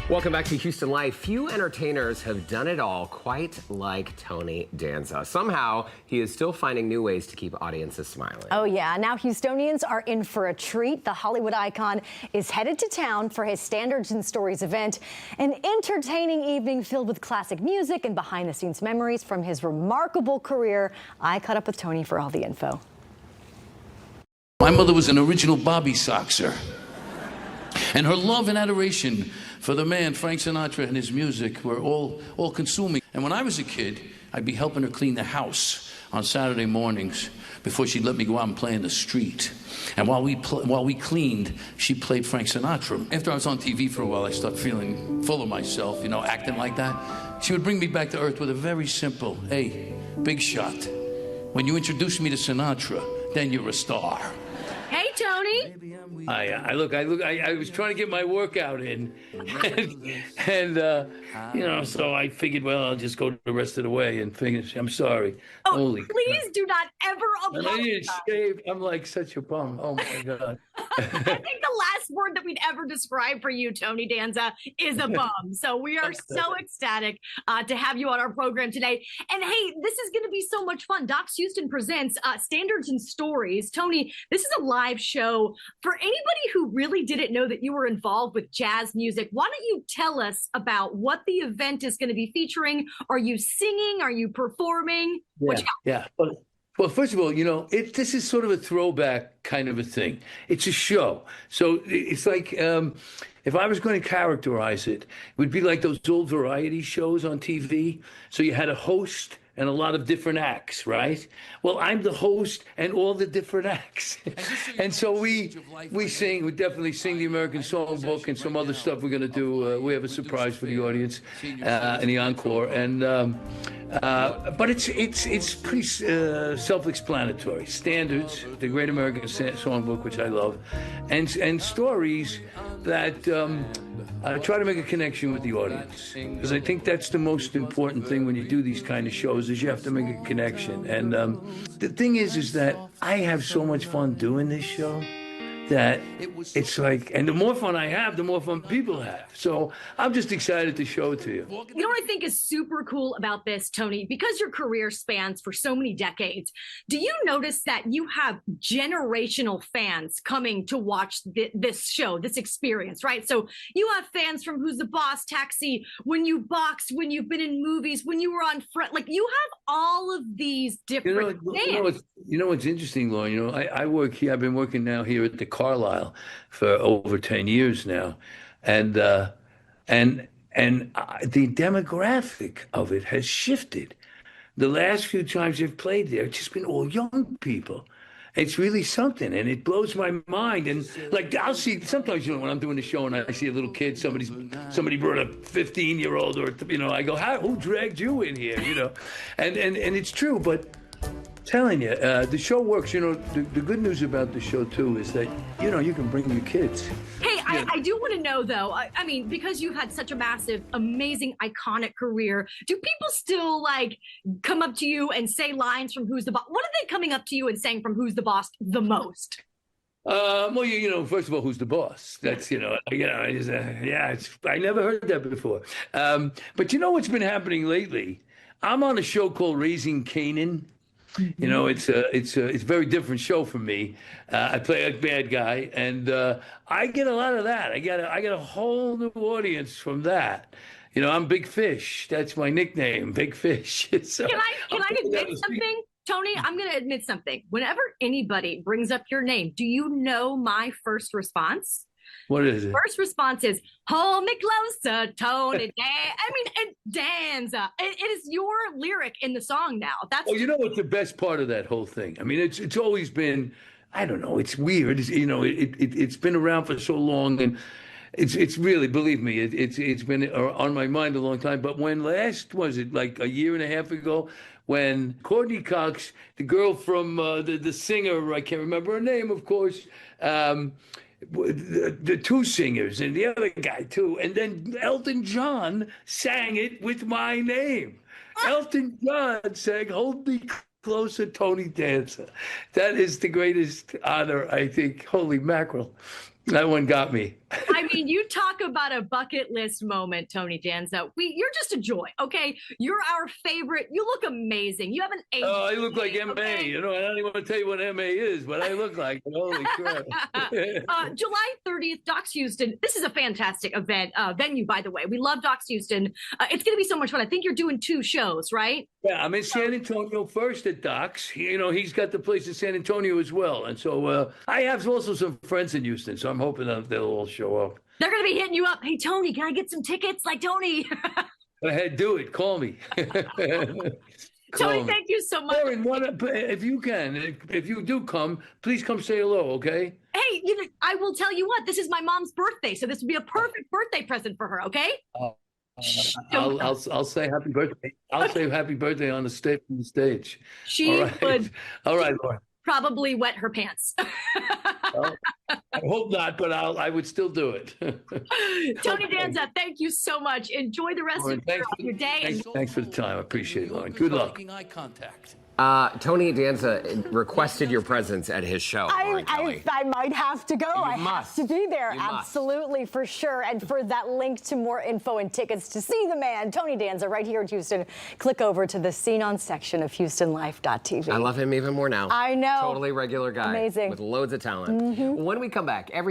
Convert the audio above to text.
Welcome back to Houston Life. Few entertainers have done it all quite like Tony Danza. Somehow, he is still finding new ways to keep audiences smiling. Oh yeah, now Houstonians are in for a treat. The Hollywood icon is headed to town for his Standards and Stories event, an entertaining evening filled with classic music and behind-the-scenes memories from his remarkable career. I caught up with Tony for all the info. My mother was an original Bobby Soxer, and her love and adoration for the man Frank Sinatra and his music were all consuming. And when I was a kid, I'd be helping her clean the house on Saturday mornings before she'd let me go out and play in the street. And while we cleaned, she played Frank Sinatra. After I was on TV for a while, I started feeling full of myself, you know, acting like that. She would bring me back to earth with a very simple, hey, big shot. When you introduce me to Sinatra, then you're a star. Hey, Tony. I was trying to get my workout in, and so I figured, well, I'll just go the rest of the way and finish. I'm sorry. Oh, Holy please crap. do not ever And I didn't apologize. shave. I'm like such a bum. Oh my God. I think the last word that we'd ever describe for you, Tony Danza, is a bum. So we are so ecstatic to have you on our program today. And hey, this is going to be so much fun. Docs Houston presents Standards and Stories. Tony, this is a live show. For anybody who really didn't know that you were involved with jazz music, why don't you tell us about what the event is going to be featuring? Are you singing? Are you performing? Yeah. Well, first of all, this is sort of a throwback kind of a thing. It's a show. So it's like, if I was going to characterize it, it would be like those old variety shows on TV. So you had a host and a lot of different acts, right? Well, I'm the host and all the different acts. And so we definitely sing the American Songbook and some other stuff we're going to do. We have a surprise for the audience in the encore. And but it's pretty self-explanatory. Standards, the Great American Songbook, which I love, and stories that try to make a connection with the audience, because I think that's the most important thing when you do these kind of shows, is you have to make a connection. And the thing is that I have so much fun doing this show that it's like, and the more fun I have, the more fun people have. So I'm just excited to show it to you. You know what I think is super cool about this, Tony? Because your career spans for so many decades, do you notice that you have generational fans coming to watch this show, this experience, right? So you have fans from Who's the Boss, Taxi, when you boxed, when you've been in movies, when you were on Fred, like you have all of these different fans. You know what's interesting, Lauren? I work here. I've been working now here at the Carlisle for over 10 years now, and the demographic of it has shifted. The last few times I've played there, it's just been all young people. It's really something, and it blows my mind. And like, I'll see sometimes, when I'm doing the show and I see a little kid, somebody brought a 15-year-old, or I go, who dragged you in here? And it's true, but. Telling you, the show works. The good news about the show too is that you can bring your kids. Hey, I do want to know though. I mean, because you've had such a massive, amazing, iconic career, do people still like come up to you and say lines from Who's the Boss? What are they coming up to you and saying from Who's the Boss the most? Well, first of all, Who's the Boss? That's I never heard that before. But what's been happening lately? I'm on a show called Raising Canaan. It's a very different show for me. I play a bad guy, and I get a lot of that. I get a whole new audience from that. I'm Big Fish. That's my nickname, Big Fish. So, can I admit something, Tony? I'm going to admit something. Whenever anybody brings up your name, do you know my first response? What is it? First response is, hold me closer, Tony. And Danza. It is your lyric in the song now. That's what's the best part of that whole thing? I mean, it's always been, I don't know, it's weird. It's been around for so long, and it's really, believe me, it's been on my mind a long time. But when was it like a year and a half ago, when Courtney Cox, the girl from the singer, I can't remember her name, of course, the two singers and the other guy too, and then Elton John sang it with my name. Elton John sang "Hold Me Closer, Tony Danza." That is the greatest honor, I think. Holy mackerel! That one got me. I mean, you talk about a bucket list moment, Tony Danza. You're just a joy, okay? You're our favorite. You look amazing. You have an A. Oh, I look like MA. Okay? You know, I don't even want to tell you what MA is, but I look like it. Holy crap. July 30th, Docs Houston. This is a fantastic event, venue, by the way. We love Docs Houston. It's going to be so much fun. I think you're doing 2 shows, right? Yeah, I'm in San Antonio first at Doc's. You know, he's got the place in San Antonio as well. And so I have also some friends in Houston, so I'm hoping that they'll all show up. They're going to be hitting you up. Hey, Tony, can I get some tickets like Tony? Go ahead, do it. Call me. Tony, thank you so much. Aaron, if you can, if you do come, please come say hello, okay? Hey, I will tell you what, this is my mom's birthday, so this would be a perfect birthday present for her, okay? I'll say happy birthday. I'll say happy birthday on the stage. She would. All right, Laura. Probably wet her pants. Well, I hope not, but I would still do it. Tony Danza, thank you so much. Enjoy the rest of your day. Thanks for the time. I appreciate it, Lauren. Good luck. Eye contact. Tony Danza requested your presence at his show. I might have to go. I have to be there. You must. Absolutely, for sure. And for that link to more info and tickets to see the man, Tony Danza, right here in Houston, click over to the Scene On section of HoustonLife.tv. I love him even more now. I know. Totally regular guy. Amazing. With loads of talent. When we come back,